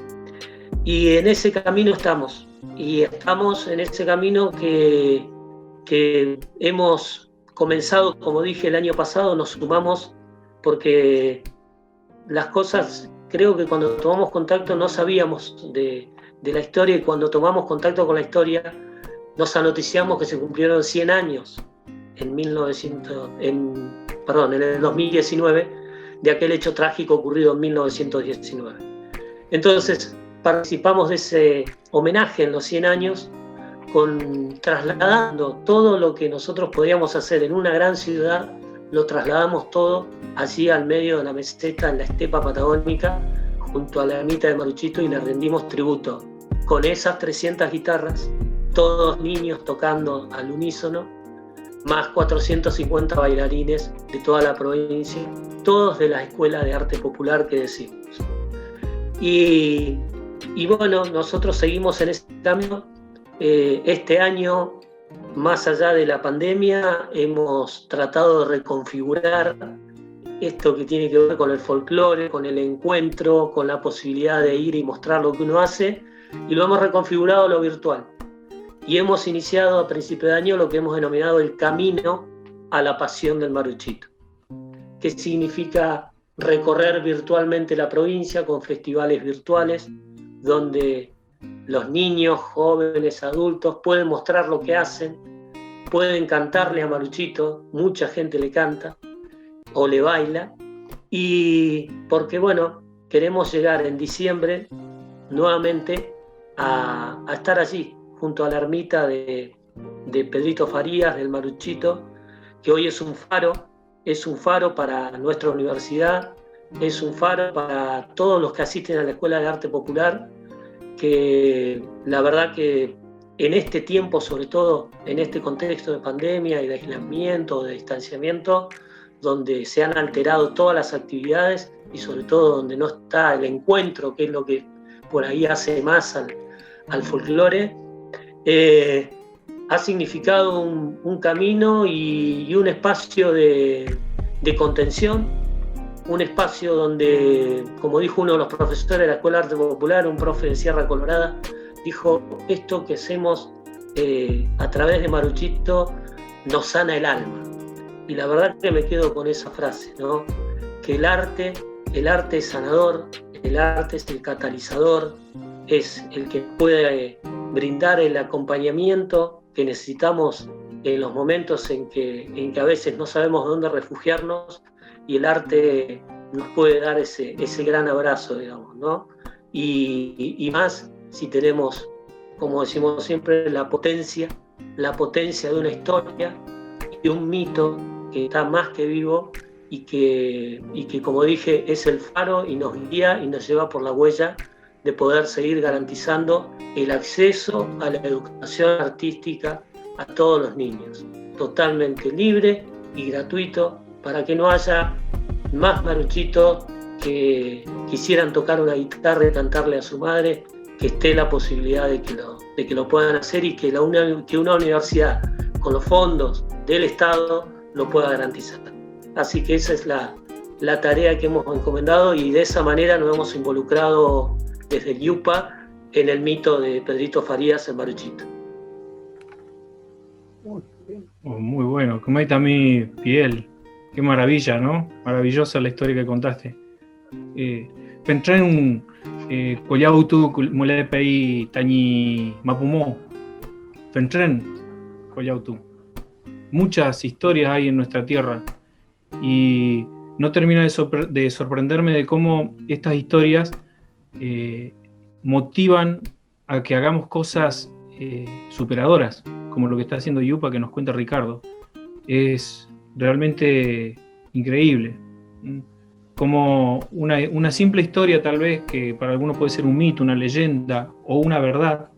Y en ese camino estamos. Y estamos en ese camino que hemos comenzado, como dije, el año pasado, nos sumamos porque las cosas, creo que cuando tomamos contacto no sabíamos de la historia, y cuando tomamos contacto con la historia nos anoticiamos que se cumplieron 100 años en el 2019 de aquel hecho trágico ocurrido en 1919. Entonces participamos de ese homenaje en los 100 años, trasladando todo lo que nosotros podíamos hacer en una gran ciudad, lo trasladamos todo allí al medio de la meseta, en la estepa patagónica, junto a la ermita de Maruchito, y le rendimos tributo con esas 300 guitarras, todos niños tocando al unísono, más 450 bailarines de toda la provincia, todos de la Escuela de Arte Popular que decimos. Y bueno, nosotros seguimos en ese camino. Este año, más allá de la pandemia, hemos tratado de reconfigurar esto que tiene que ver con el folclore, con el encuentro, con la posibilidad de ir y mostrar lo que uno hace, y lo hemos reconfigurado a lo virtual. Y hemos iniciado a principio de año lo que hemos denominado el Camino a la Pasión del Maruchito, que significa recorrer virtualmente la provincia con festivales virtuales, donde los niños, jóvenes, adultos pueden mostrar lo que hacen, pueden cantarle a Maruchito, mucha gente le canta o le baila, y porque bueno, queremos llegar en diciembre nuevamente a estar allí, junto a la ermita de Pedrito Farías, del Maruchito, que hoy es un faro para nuestra universidad, es un faro para todos los que asisten a la Escuela de Arte Popular, que la verdad que en este tiempo, sobre todo en este contexto de pandemia y de aislamiento, de distanciamiento, donde se han alterado todas las actividades y sobre todo donde no está el encuentro, que es lo que por ahí hace más al folclore, ha significado un camino y un espacio de contención, un espacio donde, como dijo uno de los profesores de la Escuela de Arte Popular, un profe de Sierra Colorada, dijo: esto que hacemos a través de Maruchito nos sana el alma. Y la verdad que me quedo con esa frase, ¿no? Que el arte es sanador, el arte es el catalizador, es el que puede brindar el acompañamiento que necesitamos en los momentos en que a veces no sabemos dónde refugiarnos, y el arte nos puede dar ese gran abrazo, digamos, ¿no? Y más si tenemos, como decimos siempre, la potencia de una historia y un mito que está más que vivo y que, como dije, es el faro y nos guía y nos lleva por la huella de poder seguir garantizando el acceso a la educación artística a todos los niños, totalmente libre y gratuito, para que no haya más maruchitos que quisieran tocar una guitarra y cantarle a su madre, que esté la posibilidad de que lo puedan hacer y que una universidad con los fondos del Estado lo pueda garantizar. Así que esa es la tarea que hemos encomendado, y de esa manera nos hemos involucrado desde el IUPA en el mito de Pedrito Farías, el Maruchito. Muy bueno, como ahí también Piel, qué maravilla, ¿no? Maravillosa la historia que contaste. Pentren Collautu Mulepei Tañi Mapumó. Pentren Collautu. Muchas historias hay en nuestra tierra y no termino de sorprenderme de cómo estas historias motivan a que hagamos cosas superadoras, como lo que está haciendo Yupa, que nos cuenta Ricardo. Es realmente increíble. Como una simple historia, tal vez, que para algunos puede ser un mito, una leyenda o una verdad,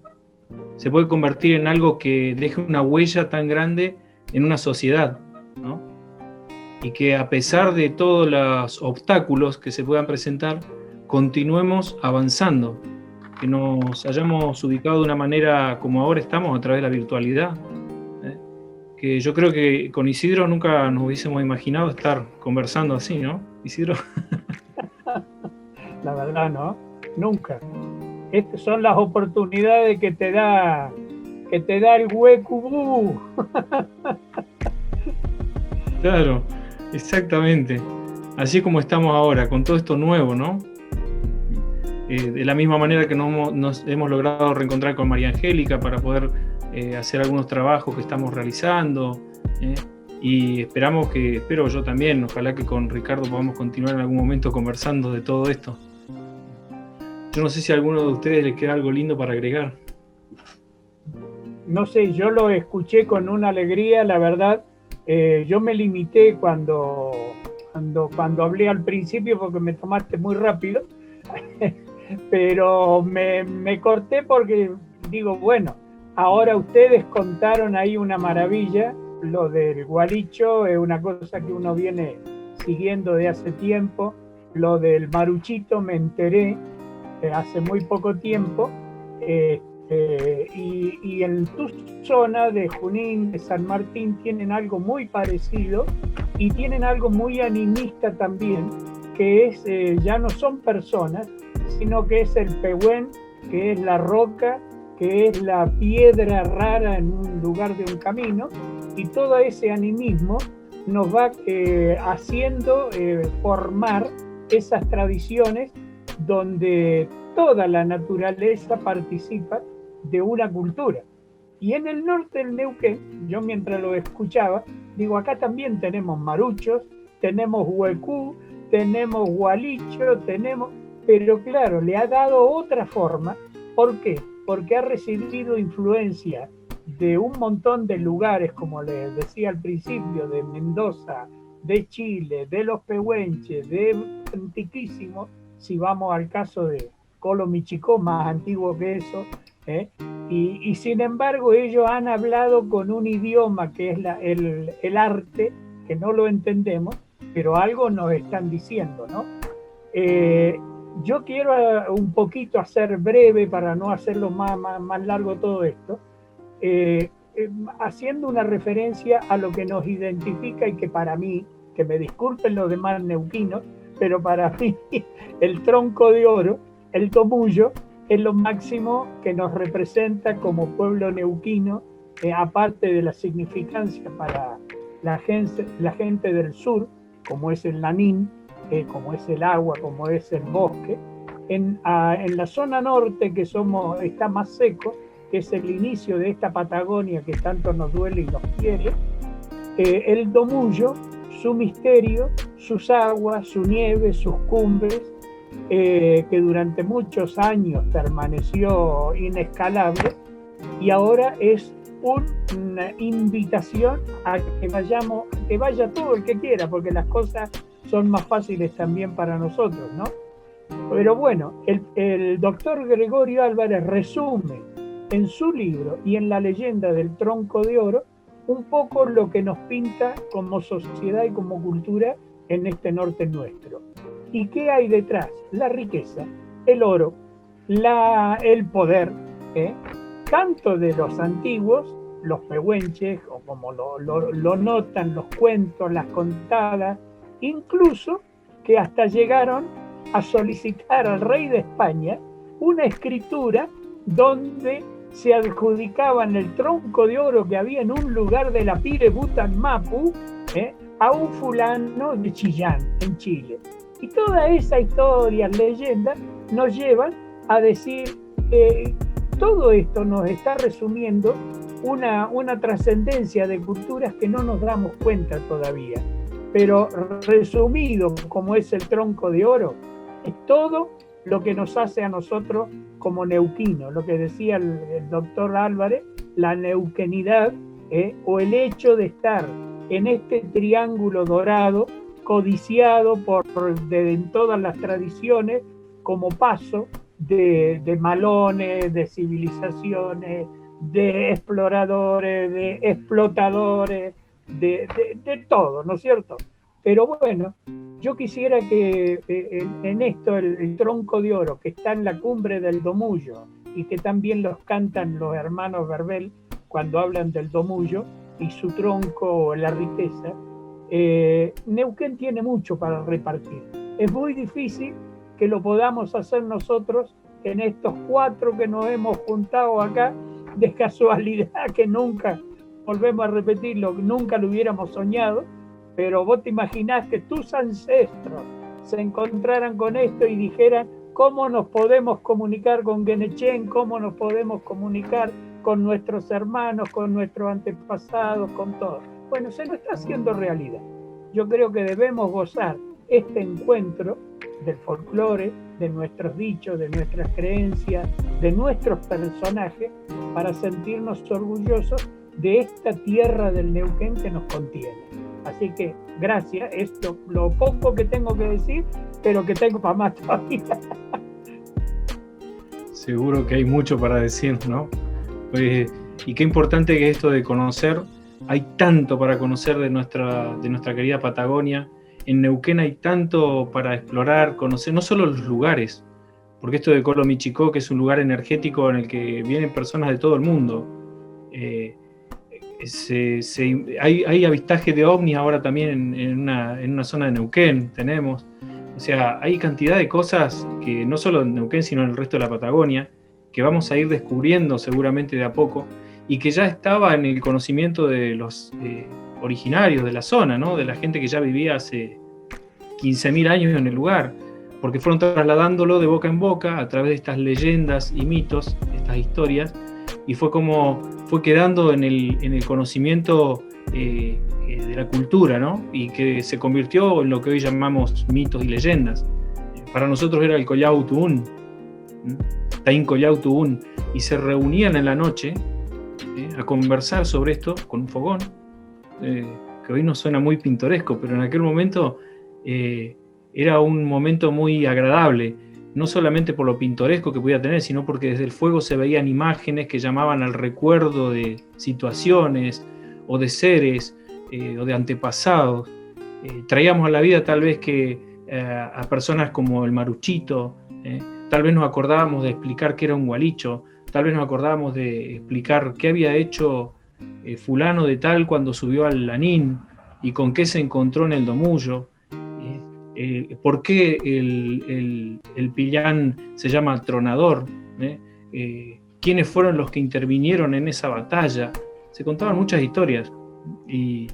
se puede convertir en algo que deje una huella tan grande en una sociedad, ¿no? Y que a pesar de todos los obstáculos que se puedan presentar, continuemos avanzando, que nos hayamos ubicado de una manera como ahora estamos, a través de la virtualidad, que yo creo que con Isidro nunca nos hubiésemos imaginado estar conversando así, ¿no, Isidro? La verdad, ¿no? Nunca. Estas son las oportunidades que te da el hueco. Claro, exactamente. Así como estamos ahora, con todo esto nuevo, ¿no? De la misma manera que nos hemos logrado reencontrar con María Angélica para poder hacer algunos trabajos que estamos realizando, y espero yo también, ojalá que con Ricardo podamos continuar en algún momento conversando de todo esto. Yo no sé si a alguno de ustedes les queda algo lindo para agregar. No sé, yo lo escuché con una alegría, la verdad. Yo me limité cuando hablé al principio, porque me tomaste muy rápido, pero me corté porque digo, bueno, ahora ustedes contaron ahí una maravilla. Lo del Gualicho es una cosa que uno viene siguiendo de hace tiempo. Lo del Maruchito me enteré hace muy poco tiempo. Y en tu zona de Junín, de San Martín, tienen algo muy parecido y tienen algo muy animista también, que es, ya no son personas, sino que es el pehuen, que es la roca, que es la piedra rara en un lugar de un camino, y todo ese animismo nos va haciendo formar esas tradiciones donde toda la naturaleza participa de una cultura. Y en el norte del Neuquén, yo mientras lo escuchaba, digo, acá también tenemos maruchos, tenemos huecú, tenemos gualicho, pero claro, le ha dado otra forma. ¿Por qué? Porque ha recibido influencia de un montón de lugares, como les decía al principio, de Mendoza, de Chile, de los pehuenches, de antiquísimo, si vamos al caso de Colomichicó, más antiguo que eso, y sin embargo ellos han hablado con un idioma que es el arte, que no lo entendemos, pero algo nos están diciendo, ¿no? Yo quiero un poquito hacer breve para no hacerlo más largo todo esto, haciendo una referencia a lo que nos identifica y que para mí, que me disculpen los demás neuquinos, pero para mí el tronco de oro, el tomullo, es lo máximo que nos representa como pueblo neuquino, aparte de la significancia para la gente del sur, como es el lanín, como es el agua, como es el bosque. En la zona norte, que está más seco, que es el inicio de esta Patagonia que tanto nos duele y nos quiere, el tomullo, su misterio, sus aguas, su nieve, sus cumbres, que durante muchos años permaneció inescalable, y ahora es una invitación a que vayamos, que vaya todo el que quiera, porque las cosas son más fáciles también para nosotros, ¿no? Pero bueno, el doctor Gregorio Álvarez resume en su libro y en la leyenda del Tronco de Oro un poco lo que nos pinta como sociedad y como cultura en este norte nuestro. ¿Y qué hay detrás? La riqueza, el oro, el poder, tanto de los antiguos, los pehuenches, o como lo notan los cuentos, las contadas, incluso que hasta llegaron a solicitar al rey de España una escritura donde se adjudicaban el tronco de oro que había en un lugar de la Pire Butanmapu a un fulano de Chillán, en Chile. Y toda esa historia, leyendas, nos llevan a decir que todo esto nos está resumiendo una trascendencia de culturas que no nos damos cuenta todavía. Pero resumido, como es el tronco de oro, es todo lo que nos hace a nosotros como neuquinos, lo que decía el doctor Álvarez, la neuquenidad, o el hecho de estar en este triángulo dorado, codiciado en todas las tradiciones, como paso de malones, de civilizaciones, de exploradores, de explotadores, de todo, ¿no es cierto? Pero bueno, yo quisiera que en esto el tronco de oro que está en la cumbre del Domullo y que también los cantan los hermanos Verbel cuando hablan del Domullo y su tronco, la riqueza, Neuquén tiene mucho para repartir. Es muy difícil que lo podamos hacer nosotros en estos 4 que nos hemos juntado acá, de casualidad, que nunca, volvemos a repetirlo, nunca lo hubiéramos soñado, pero vos te imaginás que tus ancestros se encontraran con esto y dijeran cómo nos podemos comunicar con Guenechén, cómo nos podemos comunicar con nuestros hermanos, con nuestros antepasados, con todo. Bueno, se nos está haciendo realidad. Yo creo que debemos gozar este encuentro del folclore, de nuestros dichos, de nuestras creencias, de nuestros personajes, para sentirnos orgullosos de esta tierra del Neuquén que nos contiene. Así que gracias, esto lo poco que tengo que decir, pero que tengo para más todavía. Seguro que hay mucho para decir, ¿no? Pues, y qué importante que esto de conocer, hay tanto para conocer de nuestra querida Patagonia. En Neuquén hay tanto para explorar, conocer, no solo los lugares, porque esto de Colomichicó, que es un lugar energético en el que vienen personas de todo el mundo. Hay avistaje de ovnis ahora también en una zona de Neuquén, tenemos. O sea, hay cantidad de cosas que no solo en Neuquén, sino en el resto de la Patagonia, que vamos a ir descubriendo seguramente de a poco, y que ya estaba en el conocimiento de los originarios de la zona, ¿no? De la gente que ya vivía hace 15.000 años en el lugar, porque fueron trasladándolo de boca en boca a través de estas leyendas y mitos, estas historias, y fue quedando en el conocimiento de la cultura, ¿no? Y que se convirtió en lo que hoy llamamos mitos y leyendas. Para nosotros era el Collao Tuún, Taín Collao Tuún, y se reunían en la noche a conversar sobre esto con un fogón, que hoy nos suena muy pintoresco, pero en aquel momento era un momento muy agradable, no solamente por lo pintoresco que podía tener, sino porque desde el fuego se veían imágenes que llamaban al recuerdo de situaciones o de seres o de antepasados. Traíamos a la vida tal vez que a personas como el Maruchito, tal vez nos acordábamos de explicar qué era un gualicho, tal vez nos acordábamos de explicar qué había hecho fulano de tal cuando subió al Lanín y con qué se encontró en el Domullo. ¿Por qué el Pillán se llama Tronador? ¿Quiénes fueron los que intervinieron en esa batalla? Se contaban muchas historias y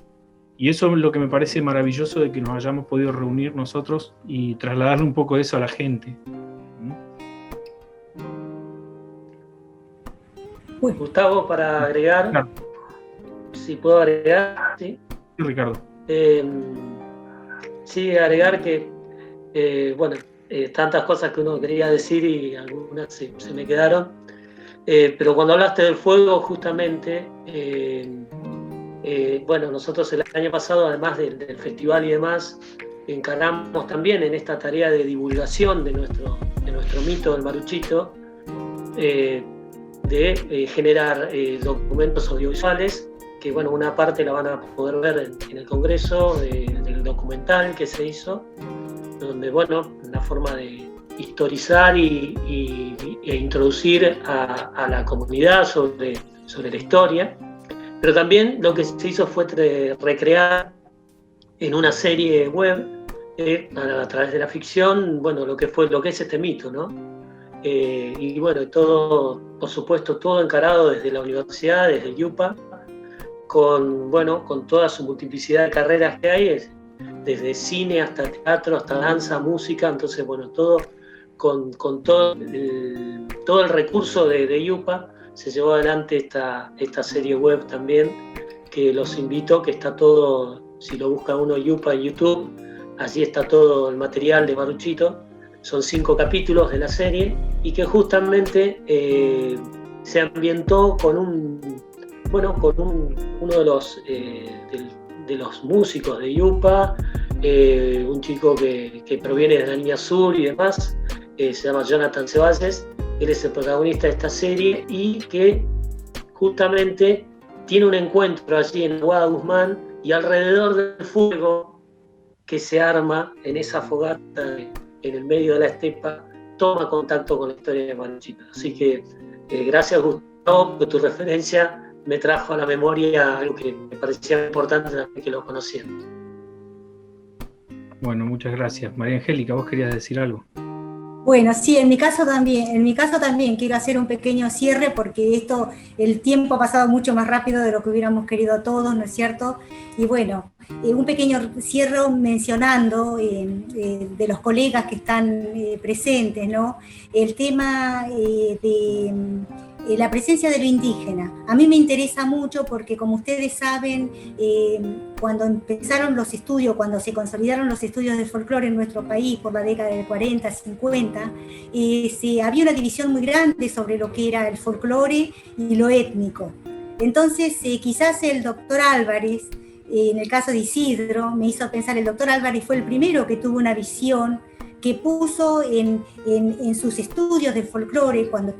eso es lo que me parece maravilloso de que nos hayamos podido reunir nosotros y trasladarle un poco eso a la gente. Gustavo, para agregar, Claro. Si puedo agregar, ¿sí? Sí, Ricardo. Sí, agregar que, tantas cosas que uno quería decir y algunas se me quedaron. Pero cuando hablaste del fuego, justamente, bueno, nosotros el año pasado, además del festival y demás, encaramos también en esta tarea de divulgación de nuestro mito del Maruchito, de generar documentos audiovisuales, que bueno, una parte la van a poder ver en el Congreso, del documental que se hizo, donde bueno, una forma de historizar e introducir a la comunidad sobre la historia, pero también lo que se hizo fue recrear en una serie web, a través de la ficción, bueno, lo que es este mito, ¿no? Y bueno, todo, por supuesto, todo encarado desde la universidad, desde el IUPA, con toda su multiplicidad de carreras que hay, desde cine hasta teatro, hasta danza, música, entonces, bueno, todo con todo el recurso de IUPA se llevó adelante esta serie web también, que los invito, que está todo, si lo busca uno IUPA en YouTube, allí está todo el material de Maruchito. Son 5 capítulos de la serie y que justamente se ambientó con uno de los músicos de IUPA, un chico que proviene de la línea sur y demás, se llama Jonathan Ceballos. Él es el protagonista de esta serie y que justamente tiene un encuentro allí en Aguada Guzmán, y alrededor del fuego que se arma en esa fogata en el medio de la estepa, toma contacto con la historia de Maruchito. Así que gracias, Gustavo, por tu referencia me trajo a la memoria algo que me parecía importante también que lo conociera. Bueno, muchas gracias. María Angélica, ¿vos querías decir algo? Bueno, sí, en mi caso también quiero hacer un pequeño cierre, porque el tiempo ha pasado mucho más rápido de lo que hubiéramos querido todos, ¿no es cierto? Y bueno, un pequeño cierre mencionando de los colegas que están presentes, ¿no? El tema de la presencia de lo indígena. A mí me interesa mucho porque, como ustedes saben, cuando empezaron los estudios, cuando se consolidaron los estudios de folclore en nuestro país por la década del 40, 50, había una división muy grande sobre lo que era el folclore y lo étnico. Entonces, quizás el doctor Álvarez, en el caso de Isidro, me hizo pensar, el doctor Álvarez fue el primero que tuvo una visión, que puso en sus estudios del folclore, cuando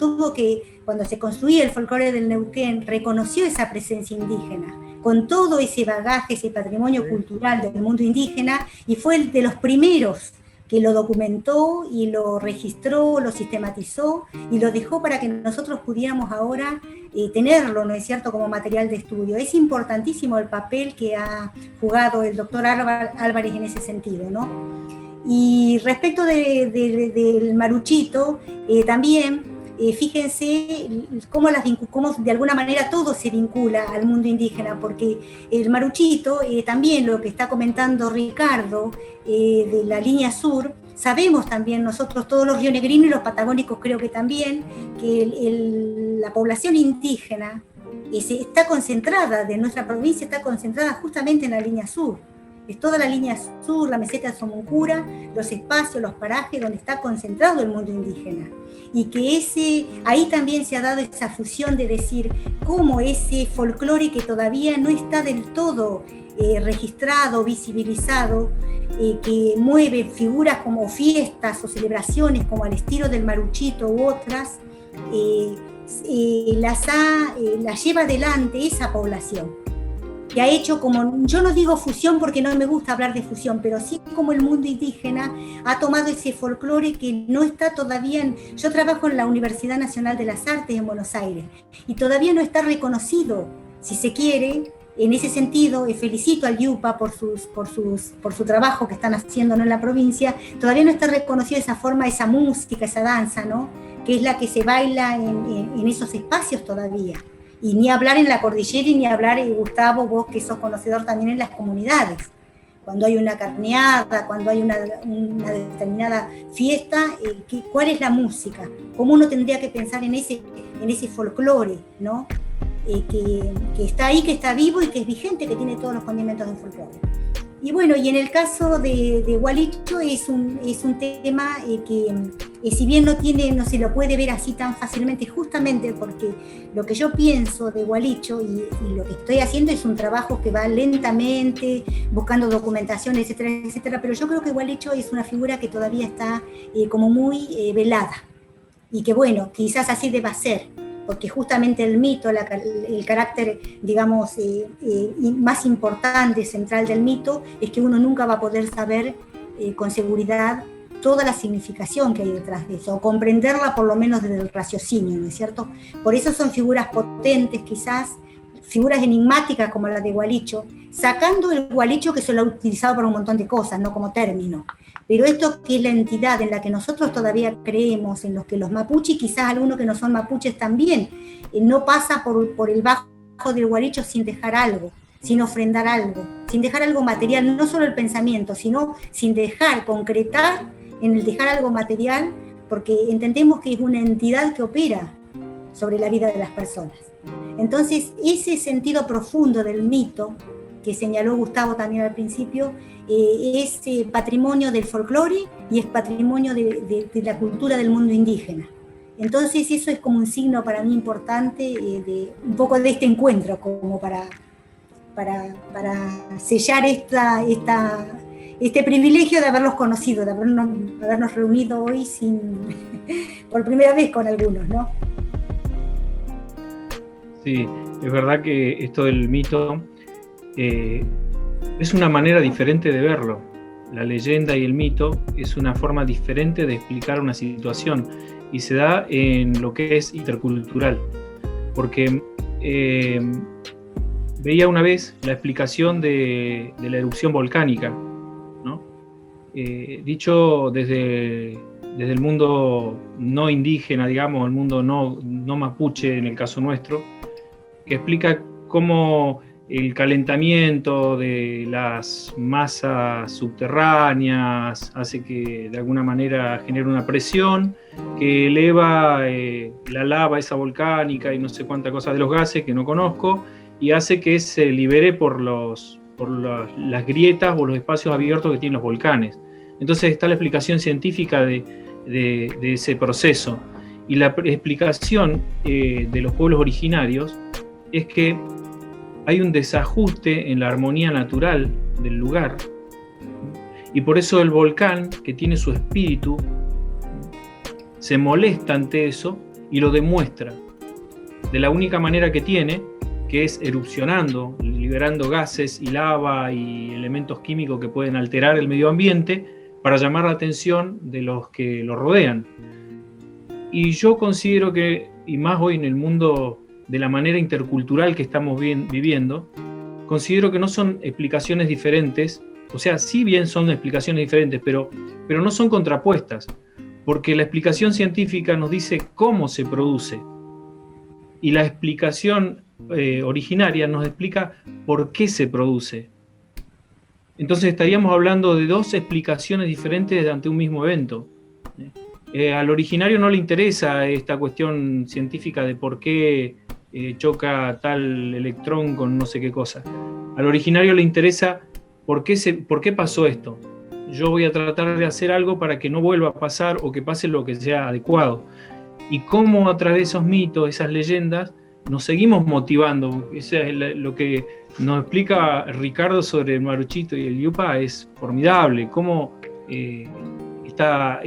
se construía el folclore del Neuquén, reconoció esa presencia indígena, con todo ese bagaje, ese patrimonio cultural del mundo indígena, y fue el de los primeros que lo documentó y lo registró, lo sistematizó y lo dejó para que nosotros pudiéramos ahora tenerlo, ¿no es cierto?, como material de estudio. Es importantísimo el papel que ha jugado el doctor Álvarez en ese sentido, ¿no? Y respecto del Maruchito, también, fíjense cómo de alguna manera todo se vincula al mundo indígena, porque el Maruchito, también lo que está comentando Ricardo, de la línea sur, sabemos también nosotros, todos los rionegrinos y los patagónicos creo que también, que la población indígena está concentrada, de nuestra provincia está concentrada justamente en la línea sur. Es toda la línea sur, la meseta de Somoncura, los espacios, los parajes donde está concentrado el mundo indígena. Y que ahí también se ha dado esa fusión de decir cómo ese folclore que todavía no está del todo registrado, visibilizado, que mueve figuras como fiestas o celebraciones como al estilo del Maruchito u otras, las lleva adelante esa población. Que ha hecho como, yo no digo fusión porque no me gusta hablar de fusión, pero sí como el mundo indígena ha tomado ese folclore que no está todavía yo trabajo en la Universidad Nacional de las Artes en Buenos Aires, y todavía no está reconocido, si se quiere, en ese sentido, felicito al IUPA por su trabajo que están haciendo, ¿no?, en la provincia. Todavía no está reconocida esa forma, esa música, esa danza, ¿no?, que es la que se baila en esos espacios todavía. Y ni hablar en la cordillera, y ni hablar, Gustavo, vos que sos conocedor también en las comunidades. Cuando hay una carneada, cuando hay una determinada fiesta, ¿cuál es la música? ¿Cómo uno tendría que pensar en ese folclore, ¿no? Que está ahí, que está vivo y que es vigente, que tiene todos los condimentos del folclore. Y bueno, y en el caso de Gualicho es un tema que si bien no se lo puede ver así tan fácilmente, justamente porque lo que yo pienso de Gualicho y lo que estoy haciendo es un trabajo que va lentamente, buscando documentación, etcétera, etcétera, pero yo creo que Gualicho es una figura que todavía está como muy velada, y que bueno, quizás así deba ser, porque justamente el mito, el carácter, digamos, más importante, central del mito, es que uno nunca va a poder saber con seguridad toda la significación que hay detrás de eso, o comprenderla por lo menos desde el raciocinio, ¿no es cierto? Por eso son figuras potentes, quizás, figuras enigmáticas como la de Gualicho, sacando el Gualicho que se lo ha utilizado para un montón de cosas, no como término. Pero esto que es la entidad en la que nosotros todavía creemos, en los que los mapuches, quizás algunos que no son mapuches también, no pasa por el bajo del Gualicho sin dejar algo, sin ofrendar algo, sin dejar algo material, no solo el pensamiento, sino sin dejar, concretar en el dejar algo material, porque entendemos que es una entidad que opera sobre la vida de las personas. Entonces, ese sentido profundo del mito, que señaló Gustavo también al principio, es patrimonio del folclore y es patrimonio de la cultura del mundo indígena. Entonces, eso es como un signo para mí importante de un poco de este encuentro, como para sellar este privilegio de haberlos conocido, de habernos reunido hoy por primera vez con algunos, ¿no? Sí, es verdad que esto del mito es una manera diferente de verlo. La leyenda y el mito es una forma diferente de explicar una situación y se da en lo que es intercultural. Porque veía una vez la explicación de la erupción volcánica, ¿no? Dicho desde el mundo no indígena, digamos, el mundo no mapuche en el caso nuestro, que explica cómo el calentamiento de las masas subterráneas hace que de alguna manera genere una presión que eleva la lava esa volcánica y no sé cuánta cosa de los gases que no conozco, y hace que se libere por las grietas o los espacios abiertos que tienen los volcanes. Entonces está la explicación científica de ese proceso. Y la explicación de los pueblos originarios es que hay un desajuste en la armonía natural del lugar. Y por eso el volcán, que tiene su espíritu, se molesta ante eso y lo demuestra de la única manera que tiene, que es erupcionando, liberando gases y lava y elementos químicos que pueden alterar el medio ambiente para llamar la atención de los que lo rodean. Y yo considero que, y más hoy en el mundo de la manera intercultural que estamos viviendo, considero que no son explicaciones diferentes, o sea, sí bien son explicaciones diferentes, pero no son contrapuestas, porque la explicación científica nos dice cómo se produce, y la explicación originaria nos explica por qué se produce. Entonces estaríamos hablando de dos explicaciones diferentes ante un mismo evento. Al originario no le interesa esta cuestión científica de por qué choca tal electrón con no sé qué cosa. Al originario le interesa por qué pasó esto. Yo voy a tratar de hacer algo para que no vuelva a pasar o que pase lo que sea adecuado. Y cómo a través de esos mitos, esas leyendas, nos seguimos motivando. Eso es lo que nos explica Ricardo sobre el Maruchito y el Yupa, es formidable. Cómo esta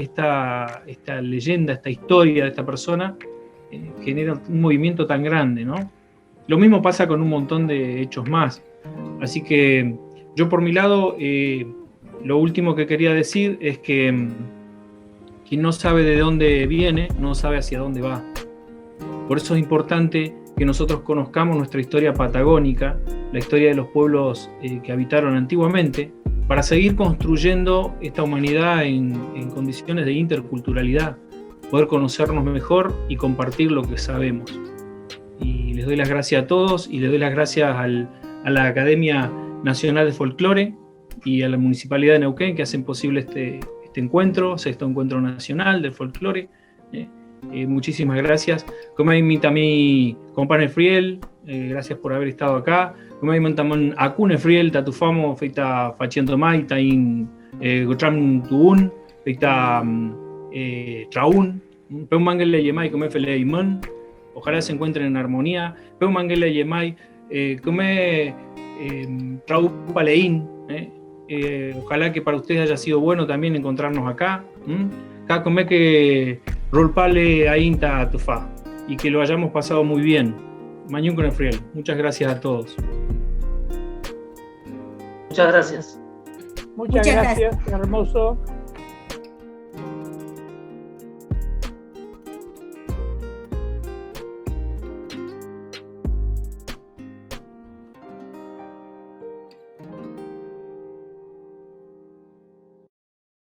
leyenda, esta historia de esta persona genera un movimiento tan grande, ¿no? Lo mismo pasa con un montón de hechos más. Así que yo por mi lado, lo último que quería decir es que quien no sabe de dónde viene, no sabe hacia dónde va. Por eso es importante que nosotros conozcamos nuestra historia patagónica, la historia de los pueblos que habitaron antiguamente, para seguir construyendo esta humanidad en condiciones de interculturalidad, poder conocernos mejor y compartir lo que sabemos. Y les doy las gracias a todos y les doy las gracias a la Academia Nacional de Folclore y a la Municipalidad de Neuquén que hacen posible este encuentro, sexto encuentro nacional del folclore. Muchísimas gracias. Como invita a mi compadre Friel, gracias por haber estado acá. Como invita a Cune Friel, tatufamo, feita faciendo mai, tain gotram tuun, feita Traún, Peu Manguele Yemai, Come Fele Imán, ojalá se encuentren en armonía, Peu Manguele Yemai, Come Trau Paleín, ojalá que para ustedes haya sido bueno también encontrarnos acá, acá come que Rolpale Ainta Tufa, y que lo hayamos pasado muy bien. Mañún con el Friel, muchas gracias a todos. Muchas gracias. Muchas gracias, hermoso.